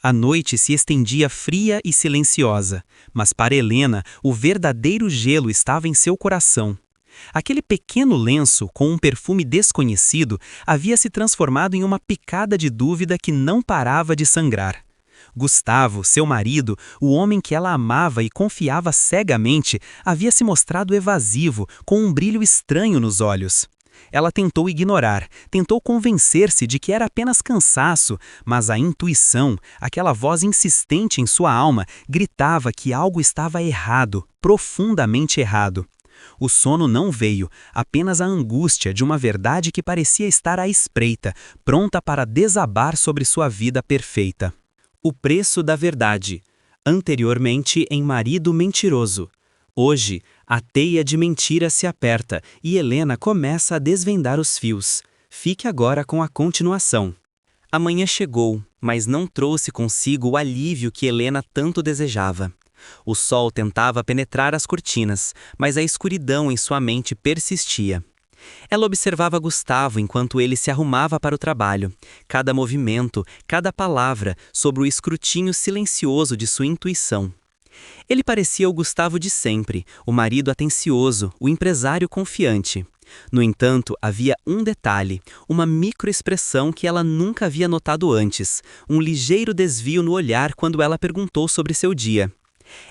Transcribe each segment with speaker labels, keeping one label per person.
Speaker 1: A noite se estendia fria e silenciosa, mas para Helena o verdadeiro gelo estava em seu coração. Aquele pequeno lenço, com um perfume desconhecido, havia se transformado em uma picada de dúvida que não parava de sangrar. Gustavo, seu marido, o homem que ela amava e confiava cegamente, havia se mostrado evasivo, com um brilho estranho nos olhos. Ela tentou ignorar, tentou convencer-se de que era apenas cansaço, mas a intuição, aquela voz insistente em sua alma, gritava que algo estava errado, profundamente errado. O sono não veio, apenas a angústia de uma verdade que parecia estar à espreita, pronta para desabar sobre sua vida perfeita. O preço da verdade. Anteriormente em Marido Mentiroso. Hoje, a teia de mentira se aperta e Helena começa a desvendar os fios. Fique agora com a continuação. A manhã chegou, mas não trouxe consigo o alívio que Helena tanto desejava. O sol tentava penetrar as cortinas, mas a escuridão em sua mente persistia. Ela observava Gustavo enquanto ele se arrumava para o trabalho. Cada movimento, cada palavra, sob o escrutínio silencioso de sua intuição. Ele parecia o Gustavo de sempre, o marido atencioso, o empresário confiante. No entanto, havia um detalhe, uma microexpressão que ela nunca havia notado antes, um ligeiro desvio no olhar quando ela perguntou sobre seu dia.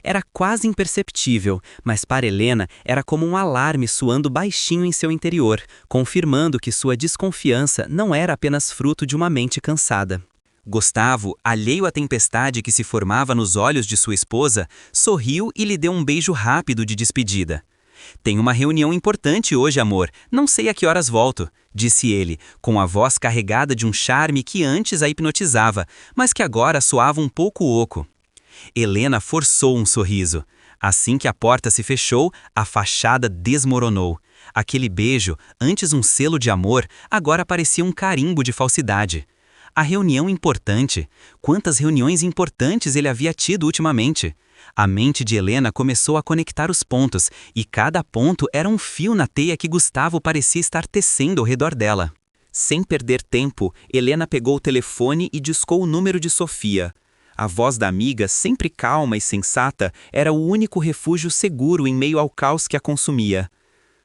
Speaker 1: Era quase imperceptível, mas para Helena era como um alarme soando baixinho em seu interior, confirmando que sua desconfiança não era apenas fruto de uma mente cansada. Gustavo, alheio à tempestade que se formava nos olhos de sua esposa, sorriu e lhe deu um beijo rápido de despedida. "Tenho uma reunião importante hoje, amor. Não sei a que horas volto", disse ele, com a voz carregada de um charme que antes a hipnotizava, mas que agora soava um pouco oco. Helena forçou um sorriso. Assim que a porta se fechou, a fachada desmoronou. Aquele beijo, antes um selo de amor, agora parecia um carimbo de falsidade. A reunião importante. Quantas reuniões importantes ele havia tido ultimamente? A mente de Helena começou a conectar os pontos, e cada ponto era um fio na teia que Gustavo parecia estar tecendo ao redor dela. Sem perder tempo, Helena pegou o telefone e discou o número de Sofia. A voz da amiga, sempre calma e sensata, era o único refúgio seguro em meio ao caos que a consumia.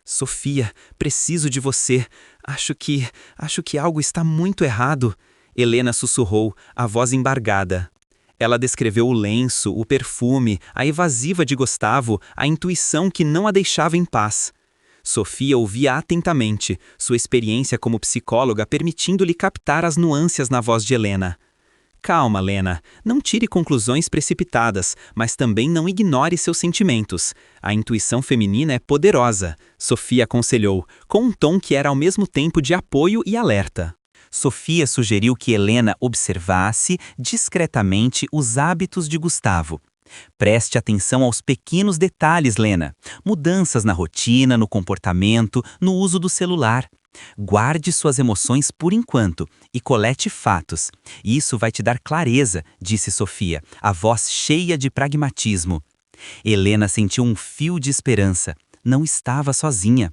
Speaker 1: "Sofia, preciso de você. Acho que algo está muito errado", Helena sussurrou, a voz embargada. Ela descreveu o lenço, o perfume, a evasiva de Gustavo, a intuição que não a deixava em paz. Sofia ouvia atentamente, sua experiência como psicóloga permitindo-lhe captar as nuances na voz de Helena. "Calma, Lena. Não tire conclusões precipitadas, mas também não ignore seus sentimentos. A intuição feminina é poderosa", Sofia aconselhou, com um tom que era ao mesmo tempo de apoio e alerta. Sofia sugeriu que Helena observasse discretamente os hábitos de Gustavo. "Preste atenção aos pequenos detalhes, Lena. Mudanças na rotina, no comportamento, no uso do celular. Guarde suas emoções por enquanto e colete fatos. Isso vai te dar clareza", disse Sofia, a voz cheia de pragmatismo. Helena sentiu um fio de esperança. Não estava sozinha.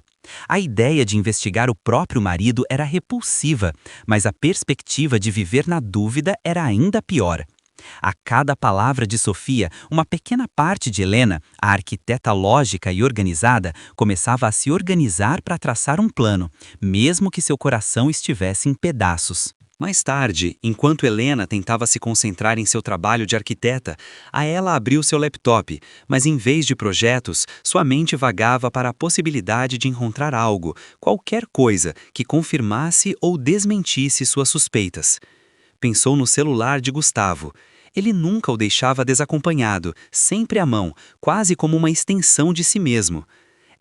Speaker 1: A ideia de investigar o próprio marido era repulsiva, mas a perspectiva de viver na dúvida era ainda pior. A cada palavra de Sofia, uma pequena parte de Helena, a arquiteta lógica e organizada, começava a se organizar para traçar um plano, mesmo que seu coração estivesse em pedaços. Mais tarde, enquanto Helena tentava se concentrar em seu trabalho de arquiteta, a ela abriu seu laptop, mas em vez de projetos, sua mente vagava para a possibilidade de encontrar algo, qualquer coisa, que confirmasse ou desmentisse suas suspeitas. Pensou no celular de Gustavo. Ele nunca o deixava desacompanhado, sempre à mão, quase como uma extensão de si mesmo.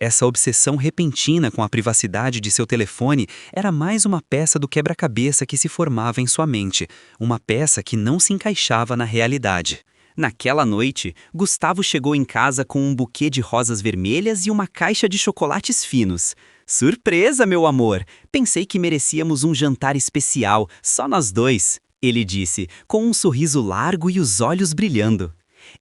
Speaker 1: Essa obsessão repentina com a privacidade de seu telefone era mais uma peça do quebra-cabeça que se formava em sua mente, uma peça que não se encaixava na realidade. Naquela noite, Gustavo chegou em casa com um buquê de rosas vermelhas e uma caixa de chocolates finos. "Surpresa, meu amor! Pensei que merecíamos um jantar especial, só nós dois", ele disse, com um sorriso largo e os olhos brilhando.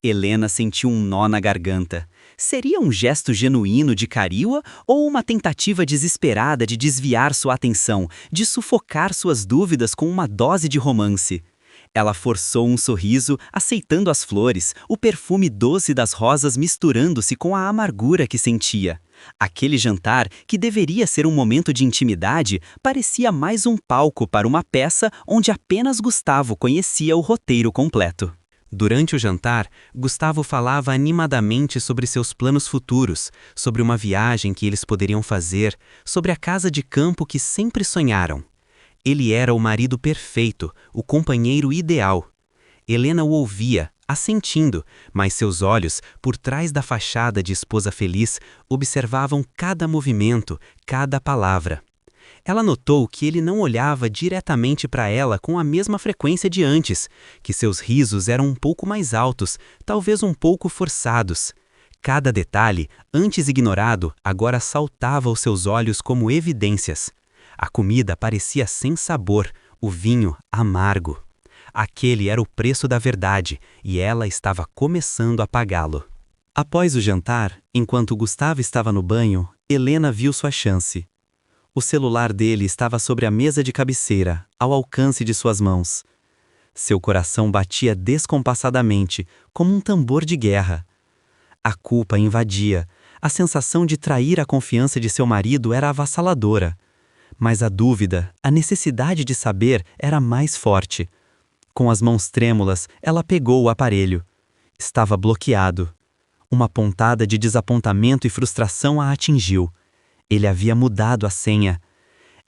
Speaker 1: Helena sentiu um nó na garganta. Seria um gesto genuíno de carinho ou uma tentativa desesperada de desviar sua atenção, de sufocar suas dúvidas com uma dose de romance? Ela forçou um sorriso, aceitando as flores, o perfume doce das rosas misturando-se com a amargura que sentia. Aquele jantar, que deveria ser um momento de intimidade, parecia mais um palco para uma peça onde apenas Gustavo conhecia o roteiro completo. Durante o jantar, Gustavo falava animadamente sobre seus planos futuros, sobre uma viagem que eles poderiam fazer, sobre a casa de campo que sempre sonharam. Ele era o marido perfeito, o companheiro ideal. Helena o ouvia, assentindo, mas seus olhos, por trás da fachada de esposa feliz, observavam cada movimento, cada palavra. Ela notou que ele não olhava diretamente para ela com a mesma frequência de antes, que seus risos eram um pouco mais altos, talvez um pouco forçados. Cada detalhe, antes ignorado, agora saltava aos seus olhos como evidências. A comida parecia sem sabor, o vinho amargo. Aquele era o preço da verdade, e ela estava começando a pagá-lo. Após o jantar, enquanto Gustavo estava no banho, Helena viu sua chance. O celular dele estava sobre a mesa de cabeceira, ao alcance de suas mãos. Seu coração batia descompassadamente, como um tambor de guerra. A culpa invadia, a sensação de trair a confiança de seu marido era avassaladora. Mas a dúvida, a necessidade de saber era mais forte. Com as mãos trêmulas, ela pegou o aparelho. Estava bloqueado. Uma pontada de desapontamento e frustração a atingiu. Ele havia mudado a senha.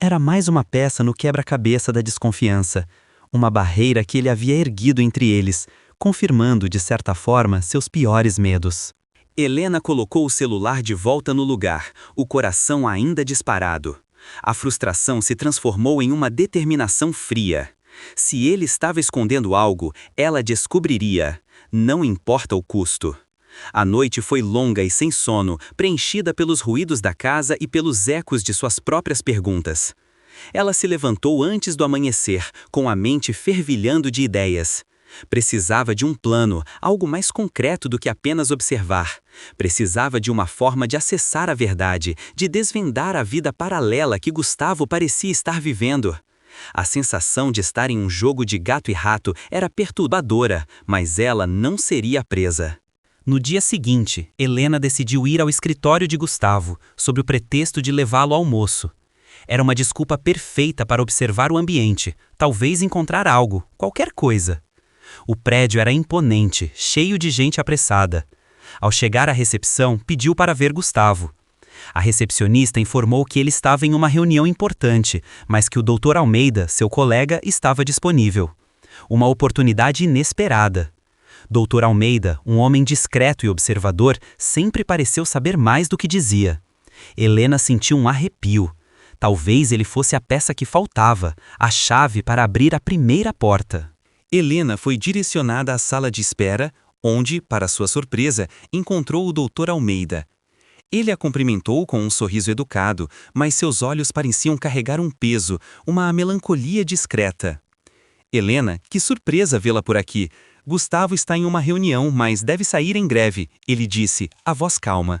Speaker 1: Era mais uma peça no quebra-cabeça da desconfiança, uma barreira que ele havia erguido entre eles, confirmando, de certa forma, seus piores medos. Helena colocou o celular de volta no lugar, o coração ainda disparado. A frustração se transformou em uma determinação fria. Se ele estava escondendo algo, ela descobriria, não importa o custo. A noite foi longa e sem sono, preenchida pelos ruídos da casa e pelos ecos de suas próprias perguntas. Ela se levantou antes do amanhecer, com a mente fervilhando de ideias. Precisava de um plano, algo mais concreto do que apenas observar. Precisava de uma forma de acessar a verdade, de desvendar a vida paralela que Gustavo parecia estar vivendo. A sensação de estar em um jogo de gato e rato era perturbadora, mas ela não seria presa. No dia seguinte, Helena decidiu ir ao escritório de Gustavo, sob o pretexto de levá-lo ao almoço. Era uma desculpa perfeita para observar o ambiente, talvez encontrar algo, qualquer coisa. O prédio era imponente, cheio de gente apressada. Ao chegar à recepção, pediu para ver Gustavo. A recepcionista informou que ele estava em uma reunião importante, mas que o Dr. Almeida, seu colega, estava disponível. Uma oportunidade inesperada. Dr. Almeida, um homem discreto e observador, sempre pareceu saber mais do que dizia. Helena sentiu um arrepio. Talvez ele fosse a peça que faltava, a chave para abrir a primeira porta. Helena foi direcionada à sala de espera, onde, para sua surpresa, encontrou o Dr. Almeida. Ele a cumprimentou com um sorriso educado, mas seus olhos pareciam carregar um peso, uma melancolia discreta. Helena, que surpresa vê-la por aqui. Gustavo está em uma reunião, mas deve sair em breve, ele disse, a voz calma.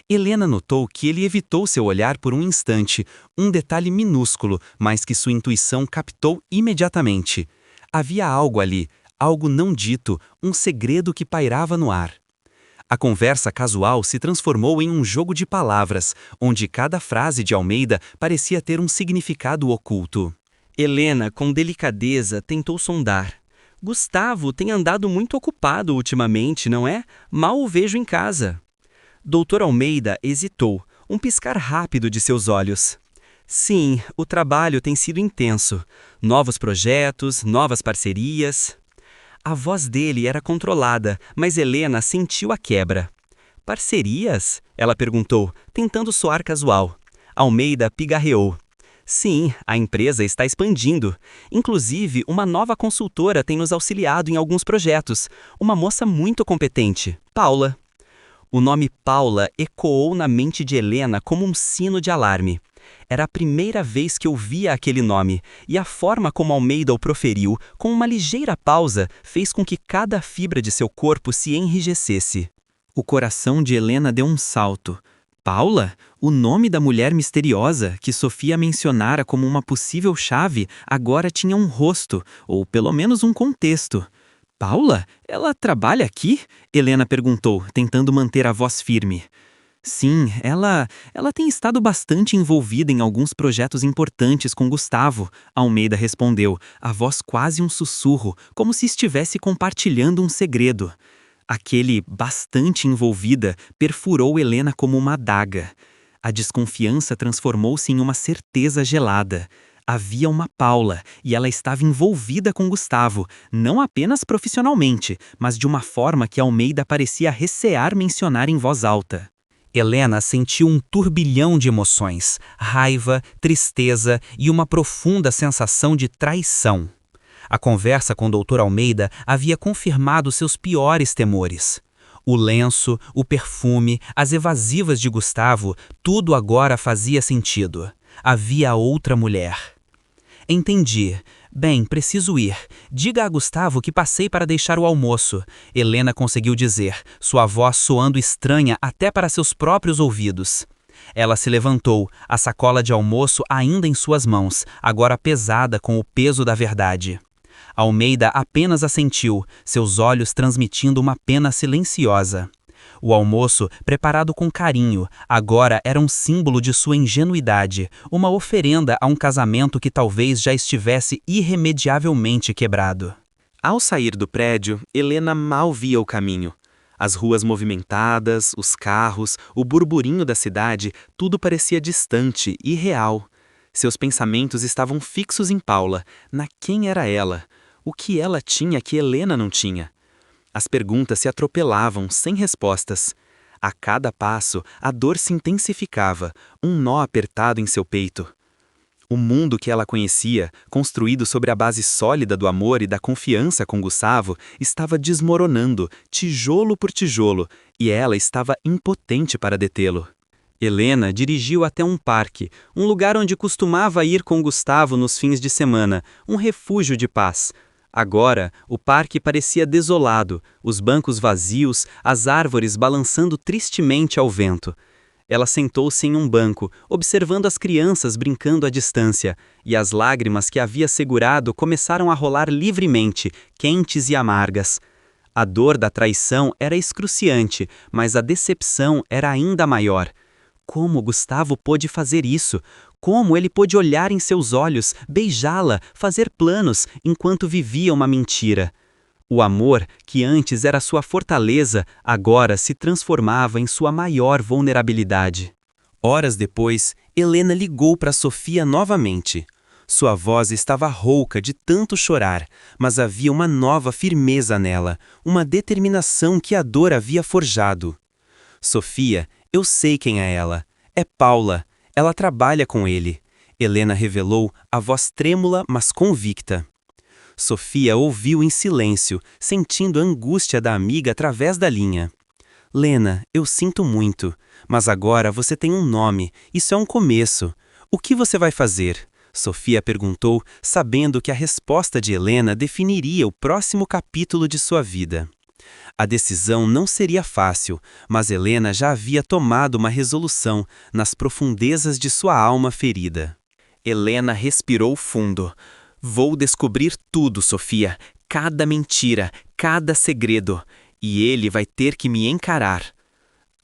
Speaker 1: Helena notou que ele evitou seu olhar por um instante, um detalhe minúsculo, mas que sua intuição captou imediatamente. Havia algo ali, algo não dito, um segredo que pairava no ar. A conversa casual se transformou em um jogo de palavras, onde cada frase de Almeida parecia ter um significado oculto. Helena, com delicadeza, tentou sondar. Gustavo tem andado muito ocupado ultimamente, não é? Mal o vejo em casa. Dr. Almeida hesitou, um piscar rápido de seus olhos. Sim, o trabalho tem sido intenso. Novos projetos, novas parcerias. A voz dele era controlada, mas Helena sentiu a quebra. Parcerias? Ela perguntou, tentando soar casual. Almeida pigarreou. Sim, a empresa está expandindo. Inclusive, uma nova consultora tem nos auxiliado em alguns projetos. Uma moça muito competente, Paula. O nome Paula ecoou na mente de Helena como um sino de alarme. Era a primeira vez que ouvia aquele nome, e a forma como Almeida o proferiu, com uma ligeira pausa, fez com que cada fibra de seu corpo se enrijecesse. O coração de Helena deu um salto. Paula, o nome da mulher misteriosa que Sofia mencionara como uma possível chave, agora tinha um rosto, ou pelo menos um contexto. Paula? Ela trabalha aqui? Helena perguntou, tentando manter a voz firme. Sim, ela tem estado bastante envolvida em alguns projetos importantes com Gustavo, Almeida respondeu, a voz quase um sussurro, como se estivesse compartilhando um segredo. Aquele bastante envolvida perfurou Helena como uma adaga. A desconfiança transformou-se em uma certeza gelada. Havia uma Paula e ela estava envolvida com Gustavo, não apenas profissionalmente, mas de uma forma que Almeida parecia recear mencionar em voz alta. Helena sentiu um turbilhão de emoções, raiva, tristeza e uma profunda sensação de traição. A conversa com o Dr. Almeida havia confirmado seus piores temores. O lenço, o perfume, as evasivas de Gustavo, tudo agora fazia sentido. Havia outra mulher. Entendi. Bem, preciso ir. Diga a Gustavo que passei para deixar o almoço. Helena conseguiu dizer, sua voz soando estranha até para seus próprios ouvidos. Ela se levantou, a sacola de almoço ainda em suas mãos, agora pesada com o peso da verdade. Almeida apenas assentiu, seus olhos transmitindo uma pena silenciosa. O almoço, preparado com carinho, agora era um símbolo de sua ingenuidade, uma oferenda a um casamento que talvez já estivesse irremediavelmente quebrado. Ao sair do prédio, Helena mal via o caminho. As ruas movimentadas, os carros, o burburinho da cidade, tudo parecia distante, irreal. Seus pensamentos estavam fixos em Paula, na quem era ela, o que ela tinha que Helena não tinha. As perguntas se atropelavam, sem respostas. A cada passo, a dor se intensificava, um nó apertado em seu peito. O mundo que ela conhecia, construído sobre a base sólida do amor e da confiança com Gustavo, estava desmoronando, tijolo por tijolo, e ela estava impotente para detê-lo. Helena dirigiu até um parque, um lugar onde costumava ir com Gustavo nos fins de semana, um refúgio de paz. Agora, o parque parecia desolado, os bancos vazios, as árvores balançando tristemente ao vento. Ela sentou-se em um banco, observando as crianças brincando à distância, e as lágrimas que havia segurado começaram a rolar livremente, quentes e amargas. A dor da traição era excruciante, mas a decepção era ainda maior. Como Gustavo pôde fazer isso? Como ele pôde olhar em seus olhos, beijá-la, fazer planos, enquanto vivia uma mentira? O amor, que antes era sua fortaleza, agora se transformava em sua maior vulnerabilidade. Horas depois, Helena ligou para Sofia novamente. Sua voz estava rouca de tanto chorar, mas havia uma nova firmeza nela, uma determinação que a dor havia forjado. Sofia, eu sei quem é ela. É Paula. Ela trabalha com ele. Helena revelou, a voz trêmula, mas convicta. Sofia ouviu em silêncio, sentindo a angústia da amiga através da linha. Lena, eu sinto muito, mas agora você tem um nome, isso é um começo. O que você vai fazer? Sofia perguntou, sabendo que a resposta de Helena definiria o próximo capítulo de sua vida. A decisão não seria fácil, mas Helena já havia tomado uma resolução nas profundezas de sua alma ferida. Helena respirou fundo. Vou descobrir tudo, Sofia, cada mentira, cada segredo, e ele vai ter que me encarar.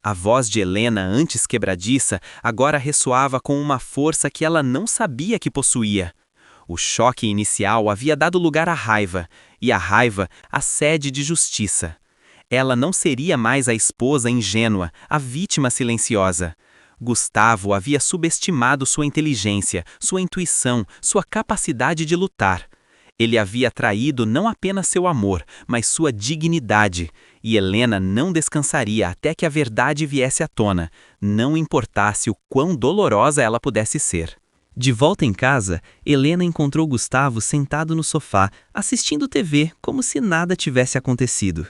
Speaker 1: A voz de Helena, antes quebradiça, agora ressoava com uma força que ela não sabia que possuía. O choque inicial havia dado lugar à raiva, e a raiva à sede de justiça. Ela não seria mais a esposa ingênua, a vítima silenciosa. Gustavo havia subestimado sua inteligência, sua intuição, sua capacidade de lutar. Ele havia traído não apenas seu amor, mas sua dignidade, e Helena não descansaria até que a verdade viesse à tona, não importasse o quão dolorosa ela pudesse ser. De volta em casa, Helena encontrou Gustavo sentado no sofá, assistindo TV como se nada tivesse acontecido.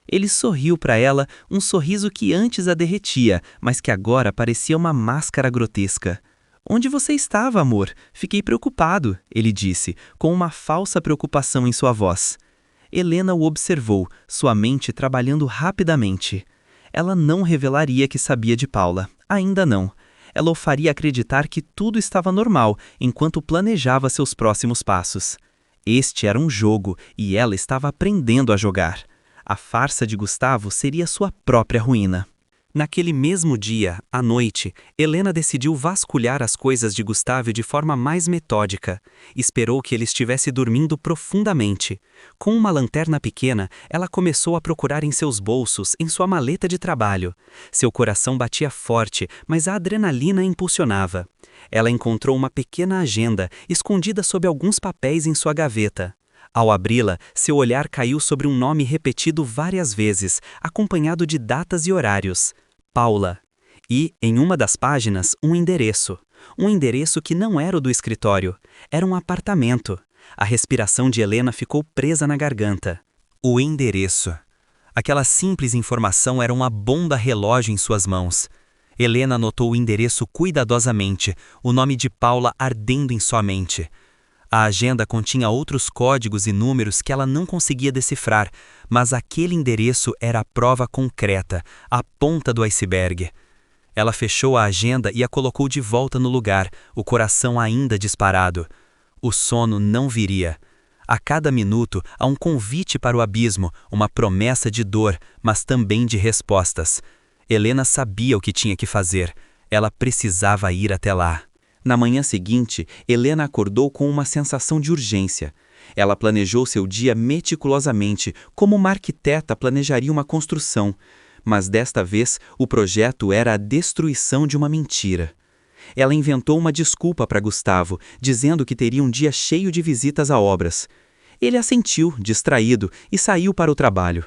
Speaker 1: Ele sorriu para ela, um sorriso que antes a derretia, mas que agora parecia uma máscara grotesca. Onde você estava, amor? Fiquei preocupado, ele disse, com uma falsa preocupação em sua voz. Helena o observou, sua mente trabalhando rapidamente. Ela não revelaria que sabia de Paula, ainda não. Ela o faria acreditar que tudo estava normal enquanto planejava seus próximos passos. Este era um jogo e ela estava aprendendo a jogar. A farsa de Gustavo seria sua própria ruína. Naquele mesmo dia, à noite, Helena decidiu vasculhar as coisas de Gustavo de forma mais metódica. Esperou que ele estivesse dormindo profundamente. Com uma lanterna pequena, ela começou a procurar em seus bolsos, em sua maleta de trabalho. Seu coração batia forte, mas a adrenalina a impulsionava. Ela encontrou uma pequena agenda, escondida sob alguns papéis em sua gaveta. Ao abri-la, seu olhar caiu sobre um nome repetido várias vezes, acompanhado de datas e horários. Paula. E, em uma das páginas, um endereço. Um endereço que não era o do escritório. Era um apartamento. A respiração de Helena ficou presa na garganta. O endereço. Aquela simples informação era uma bomba relógio em suas mãos. Helena anotou o endereço cuidadosamente, o nome de Paula ardendo em sua mente. A agenda continha outros códigos e números que ela não conseguia decifrar, mas aquele endereço era a prova concreta, a ponta do iceberg. Ela fechou a agenda e a colocou de volta no lugar, o coração ainda disparado. O sono não viria. A cada minuto há um convite para o abismo, uma promessa de dor, mas também de respostas. Helena sabia o que tinha que fazer. Ela precisava ir até lá. Na manhã seguinte, Helena acordou com uma sensação de urgência. Ela planejou seu dia meticulosamente, como uma arquiteta planejaria uma construção. Mas desta vez, o projeto era a destruição de uma mentira. Ela inventou uma desculpa para Gustavo, dizendo que teria um dia cheio de visitas a obras. Ele assentiu, distraído, e saiu para o trabalho.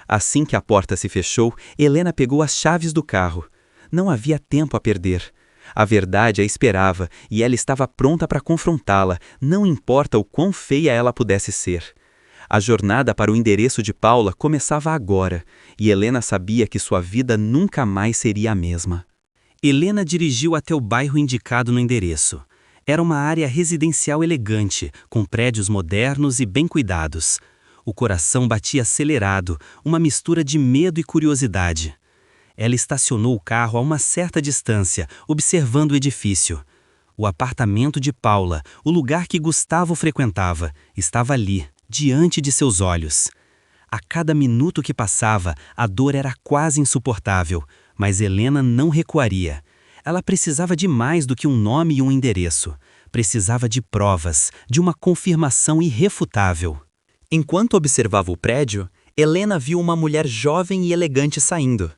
Speaker 1: Assim que a porta se fechou, Helena pegou as chaves do carro. Não havia tempo a perder. A verdade a esperava e ela estava pronta para confrontá-la, não importa o quão feia ela pudesse ser. A jornada para o endereço de Paula começava agora, e Helena sabia que sua vida nunca mais seria a mesma. Helena dirigiu até o bairro indicado no endereço. Era uma área residencial elegante, com prédios modernos e bem cuidados. O coração batia acelerado, uma mistura de medo e curiosidade. Ela estacionou o carro a uma certa distância, observando o edifício. O apartamento de Paula, o lugar que Gustavo frequentava, estava ali, diante de seus olhos. A cada minuto que passava, a dor era quase insuportável, mas Helena não recuaria. Ela precisava de mais do que um nome e um endereço. Precisava de provas, de uma confirmação irrefutável. Enquanto observava o prédio, Helena viu uma mulher jovem e elegante saindo.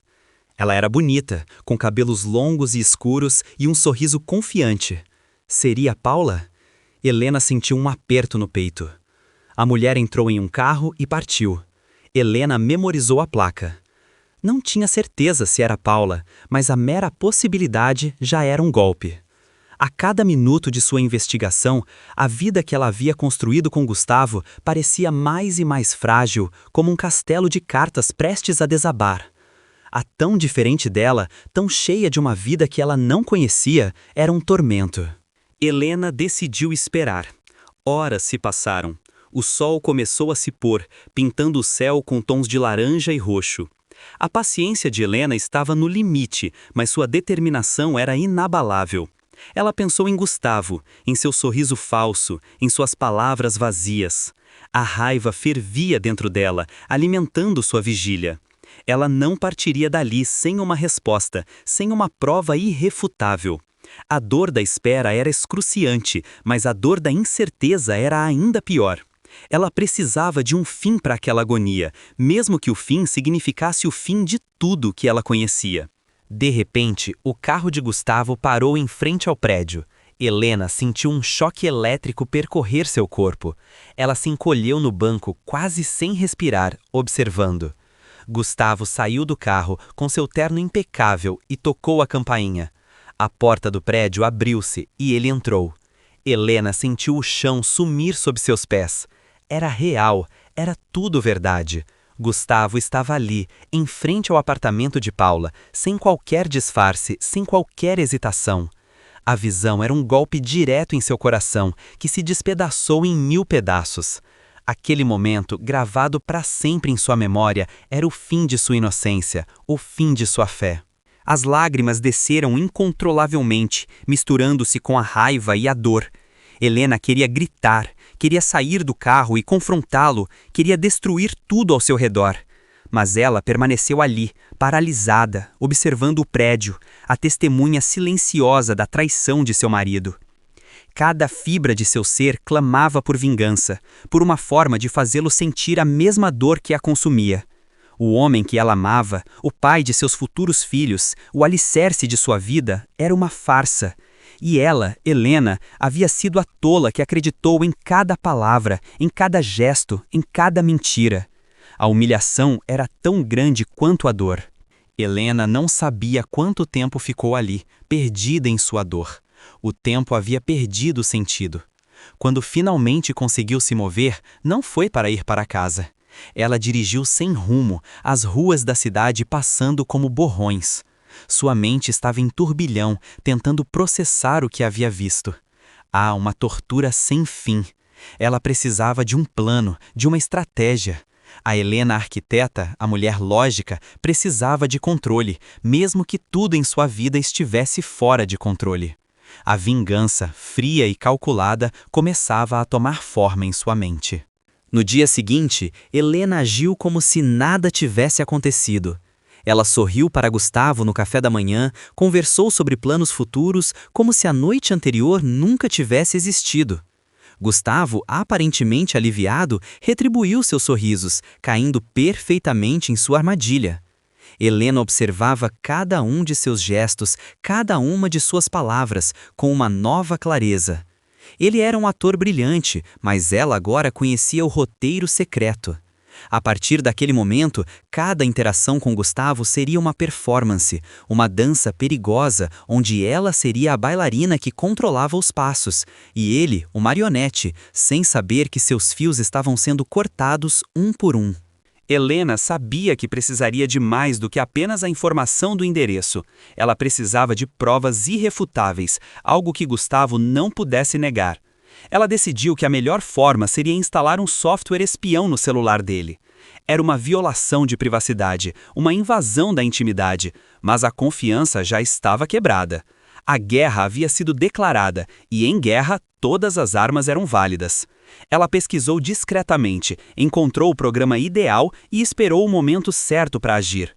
Speaker 1: Ela era bonita, com cabelos longos e escuros e um sorriso confiante. Seria Paula? Helena sentiu um aperto no peito. A mulher entrou em um carro e partiu. Helena memorizou a placa. Não tinha certeza se era Paula, mas a mera possibilidade já era um golpe. A cada minuto de sua investigação, a vida que ela havia construído com Gustavo parecia mais e mais frágil, como um castelo de cartas prestes a desabar. A tão diferente dela, tão cheia de uma vida que ela não conhecia, era um tormento. Helena decidiu esperar. Horas se passaram. O sol começou a se pôr, pintando o céu com tons de laranja e roxo. A paciência de Helena estava no limite, mas sua determinação era inabalável. Ela pensou em Gustavo, em seu sorriso falso, em suas palavras vazias. A raiva fervia dentro dela, alimentando sua vigília. Ela não partiria dali sem uma resposta, sem uma prova irrefutável. A dor da espera era excruciante, mas a dor da incerteza era ainda pior. Ela precisava de um fim para aquela agonia, mesmo que o fim significasse o fim de tudo que ela conhecia. De repente, o carro de Gustavo parou em frente ao prédio. Helena sentiu um choque elétrico percorrer seu corpo. Ela se encolheu no banco, quase sem respirar, observando. Gustavo saiu do carro com seu terno impecável e tocou a campainha. A porta do prédio abriu-se e ele entrou. Helena sentiu o chão sumir sob seus pés. Era real, era tudo verdade. Gustavo estava ali, em frente ao apartamento de Paula, sem qualquer disfarce, sem qualquer hesitação. A visão era um golpe direto em seu coração, que se despedaçou em 1000 pedaços. Aquele momento, gravado para sempre em sua memória, era o fim de sua inocência, o fim de sua fé. As lágrimas desceram incontrolavelmente, misturando-se com a raiva e a dor. Helena queria gritar, queria sair do carro e confrontá-lo, queria destruir tudo ao seu redor. Mas ela permaneceu ali, paralisada, observando o prédio, a testemunha silenciosa da traição de seu marido. Cada fibra de seu ser clamava por vingança, por uma forma de fazê-lo sentir a mesma dor que a consumia. O homem que ela amava, o pai de seus futuros filhos, o alicerce de sua vida, era uma farsa. E ela, Helena, havia sido a tola que acreditou em cada palavra, em cada gesto, em cada mentira. A humilhação era tão grande quanto a dor. Helena não sabia quanto tempo ficou ali, perdida em sua dor. O tempo havia perdido o sentido. Quando finalmente conseguiu se mover, não foi para ir para casa. Ela dirigiu sem rumo, as ruas da cidade passando como borrões. Sua mente estava em turbilhão, tentando processar o que havia visto. Uma tortura sem fim. Ela precisava de um plano, de uma estratégia. A Helena arquiteta, a mulher lógica, precisava de controle, mesmo que tudo em sua vida estivesse fora de controle. A vingança, fria e calculada, começava a tomar forma em sua mente. No dia seguinte, Helena agiu como se nada tivesse acontecido. Ela sorriu para Gustavo no café da manhã, conversou sobre planos futuros, como se a noite anterior nunca tivesse existido. Gustavo, aparentemente aliviado, retribuiu seus sorrisos, caindo perfeitamente em sua armadilha. Helena observava cada um de seus gestos, cada uma de suas palavras, com uma nova clareza. Ele era um ator brilhante, mas ela agora conhecia o roteiro secreto. A partir daquele momento, cada interação com Gustavo seria uma performance, uma dança perigosa, onde ela seria a bailarina que controlava os passos, e ele, o marionete, sem saber que seus fios estavam sendo cortados um por um. Helena sabia que precisaria de mais do que apenas a informação do endereço. Ela precisava de provas irrefutáveis, algo que Gustavo não pudesse negar. Ela decidiu que a melhor forma seria instalar um software espião no celular dele. Era uma violação de privacidade, uma invasão da intimidade, mas a confiança já estava quebrada. A guerra havia sido declarada e, em guerra, todas as armas eram válidas. Ela pesquisou discretamente, encontrou o programa ideal e esperou o momento certo para agir.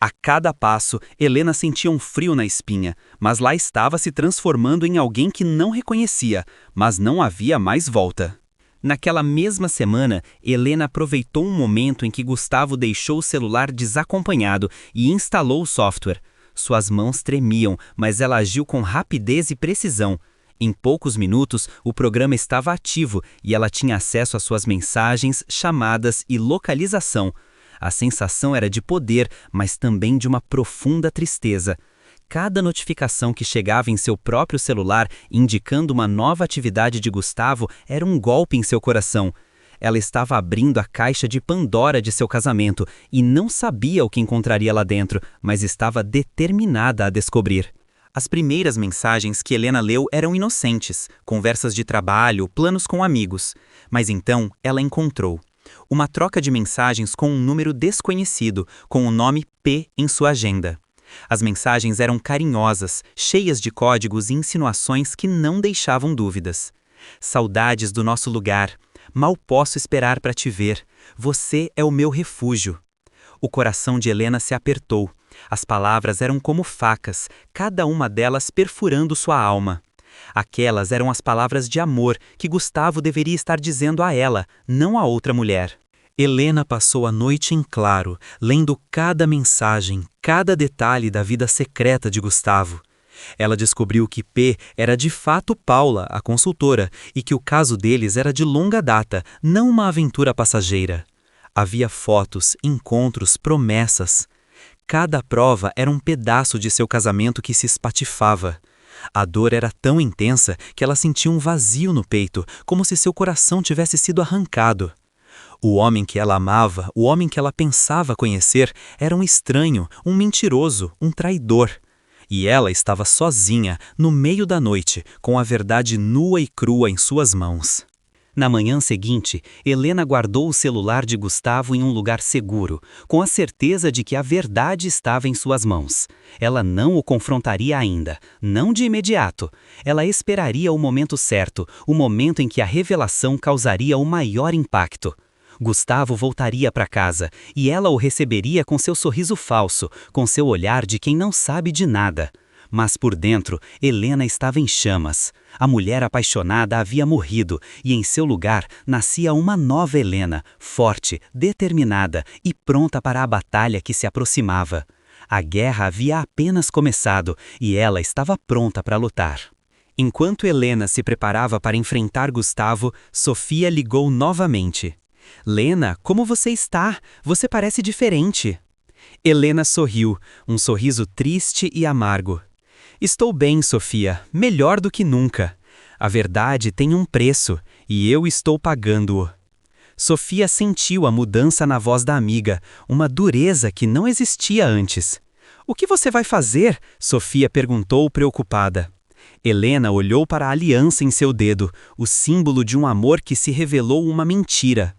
Speaker 1: A cada passo, Helena sentia um frio na espinha, mas lá estava se transformando em alguém que não reconhecia, mas não havia mais volta. Naquela mesma semana, Helena aproveitou um momento em que Gustavo deixou o celular desacompanhado e instalou o software. Suas mãos tremiam, mas ela agiu com rapidez e precisão. Em poucos minutos, o programa estava ativo e ela tinha acesso às suas mensagens, chamadas e localização. A sensação era de poder, mas também de uma profunda tristeza. Cada notificação que chegava em seu próprio celular, indicando uma nova atividade de Gustavo, era um golpe em seu coração. Ela estava abrindo a caixa de Pandora de seu casamento e não sabia o que encontraria lá dentro, mas estava determinada a descobrir. As primeiras mensagens que Helena leu eram inocentes, conversas de trabalho, planos com amigos. Mas então ela encontrou uma troca de mensagens com um número desconhecido, com o nome P em sua agenda. As mensagens eram carinhosas, cheias de códigos e insinuações que não deixavam dúvidas. Saudades do nosso lugar. Mal posso esperar para te ver. Você é o meu refúgio. O coração de Helena se apertou. As palavras eram como facas, cada uma delas perfurando sua alma. Aquelas eram as palavras de amor que Gustavo deveria estar dizendo a ela, não a outra mulher. Helena passou a noite em claro, lendo cada mensagem, cada detalhe da vida secreta de Gustavo. Ela descobriu que P era de fato Paula, a consultora, e que o caso deles era de longa data, não uma aventura passageira. Havia fotos, encontros, promessas. Cada prova era um pedaço de seu casamento que se espatifava. A dor era tão intensa que ela sentia um vazio no peito, como se seu coração tivesse sido arrancado. O homem que ela amava, o homem que ela pensava conhecer, era um estranho, um mentiroso, um traidor. E ela estava sozinha, no meio da noite, com a verdade nua e crua em suas mãos. Na manhã seguinte, Helena guardou o celular de Gustavo em um lugar seguro, com a certeza de que a verdade estava em suas mãos. Ela não o confrontaria ainda, não de imediato. Ela esperaria o momento certo, o momento em que a revelação causaria o maior impacto. Gustavo voltaria para casa, e ela o receberia com seu sorriso falso, com seu olhar de quem não sabe de nada. Mas por dentro, Helena estava em chamas. A mulher apaixonada havia morrido, e em seu lugar nascia uma nova Helena, forte, determinada e pronta para a batalha que se aproximava. A guerra havia apenas começado, e ela estava pronta para lutar. Enquanto Helena se preparava para enfrentar Gustavo, Sofia ligou novamente. "Lena, como você está? Você parece diferente." Helena sorriu, um sorriso triste e amargo. "Estou bem, Sofia, melhor do que nunca. A verdade tem um preço, e eu estou pagando-o." Sofia sentiu a mudança na voz da amiga, uma dureza que não existia antes. "O que você vai fazer?" Sofia perguntou preocupada. Helena olhou para a aliança em seu dedo, o símbolo de um amor que se revelou uma mentira.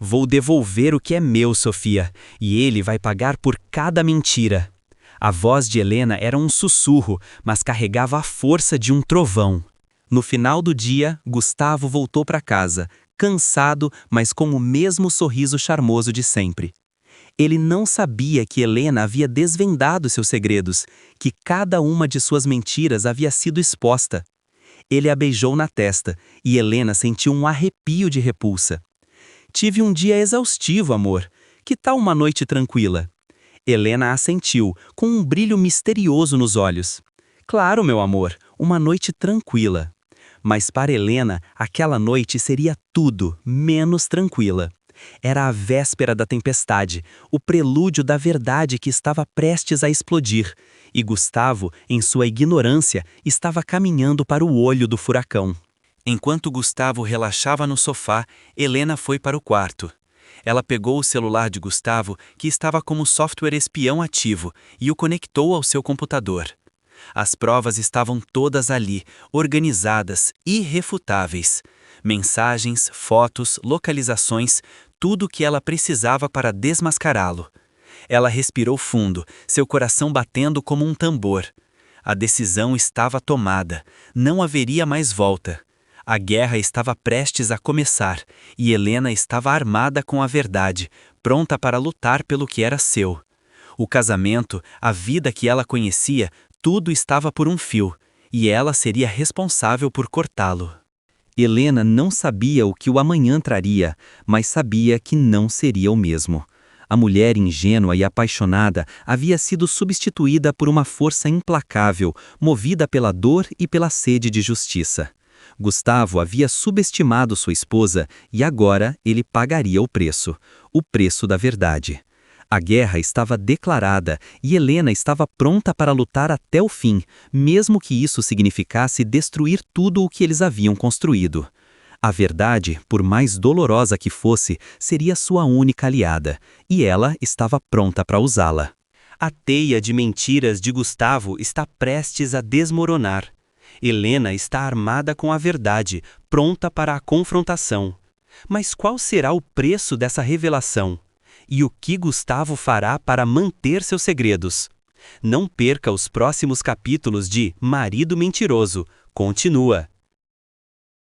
Speaker 1: "Vou devolver o que é meu, Sofia, e ele vai pagar por cada mentira." A voz de Helena era um sussurro, mas carregava a força de um trovão. No final do dia, Gustavo voltou para casa, cansado, mas com o mesmo sorriso charmoso de sempre. Ele não sabia que Helena havia desvendado seus segredos, que cada uma de suas mentiras havia sido exposta. Ele a beijou na testa, e Helena sentiu um arrepio de repulsa. "Tive um dia exaustivo, amor. Que tal uma noite tranquila?" Helena assentiu, com um brilho misterioso nos olhos. "Claro, meu amor, uma noite tranquila." Mas para Helena, aquela noite seria tudo menos tranquila. Era a véspera da tempestade, o prelúdio da verdade que estava prestes a explodir, e Gustavo, em sua ignorância, estava caminhando para o olho do furacão. Enquanto Gustavo relaxava no sofá, Helena foi para o quarto. Ela pegou o celular de Gustavo, que estava como software espião ativo, e o conectou ao seu computador. As provas estavam todas ali, organizadas, irrefutáveis. Mensagens, fotos, localizações, tudo o que ela precisava para desmascará-lo. Ela respirou fundo, seu coração batendo como um tambor. A decisão estava tomada, não haveria mais volta. A guerra estava prestes a começar, e Helena estava armada com a verdade, pronta para lutar pelo que era seu. O casamento, a vida que ela conhecia, tudo estava por um fio, e ela seria responsável por cortá-lo. Helena não sabia o que o amanhã traria, mas sabia que não seria o mesmo. A mulher ingênua e apaixonada havia sido substituída por uma força implacável, movida pela dor e pela sede de justiça. Gustavo havia subestimado sua esposa e agora ele pagaria o preço da verdade. A guerra estava declarada e Helena estava pronta para lutar até o fim, mesmo que isso significasse destruir tudo o que eles haviam construído. A verdade, por mais dolorosa que fosse, seria sua única aliada, e ela estava pronta para usá-la. A teia de mentiras de Gustavo está prestes a desmoronar. Helena está armada com a verdade, pronta para a confrontação. Mas qual será o preço dessa revelação? E o que Gustavo fará para manter seus segredos? Não perca os próximos capítulos de Marido Mentiroso. Continua.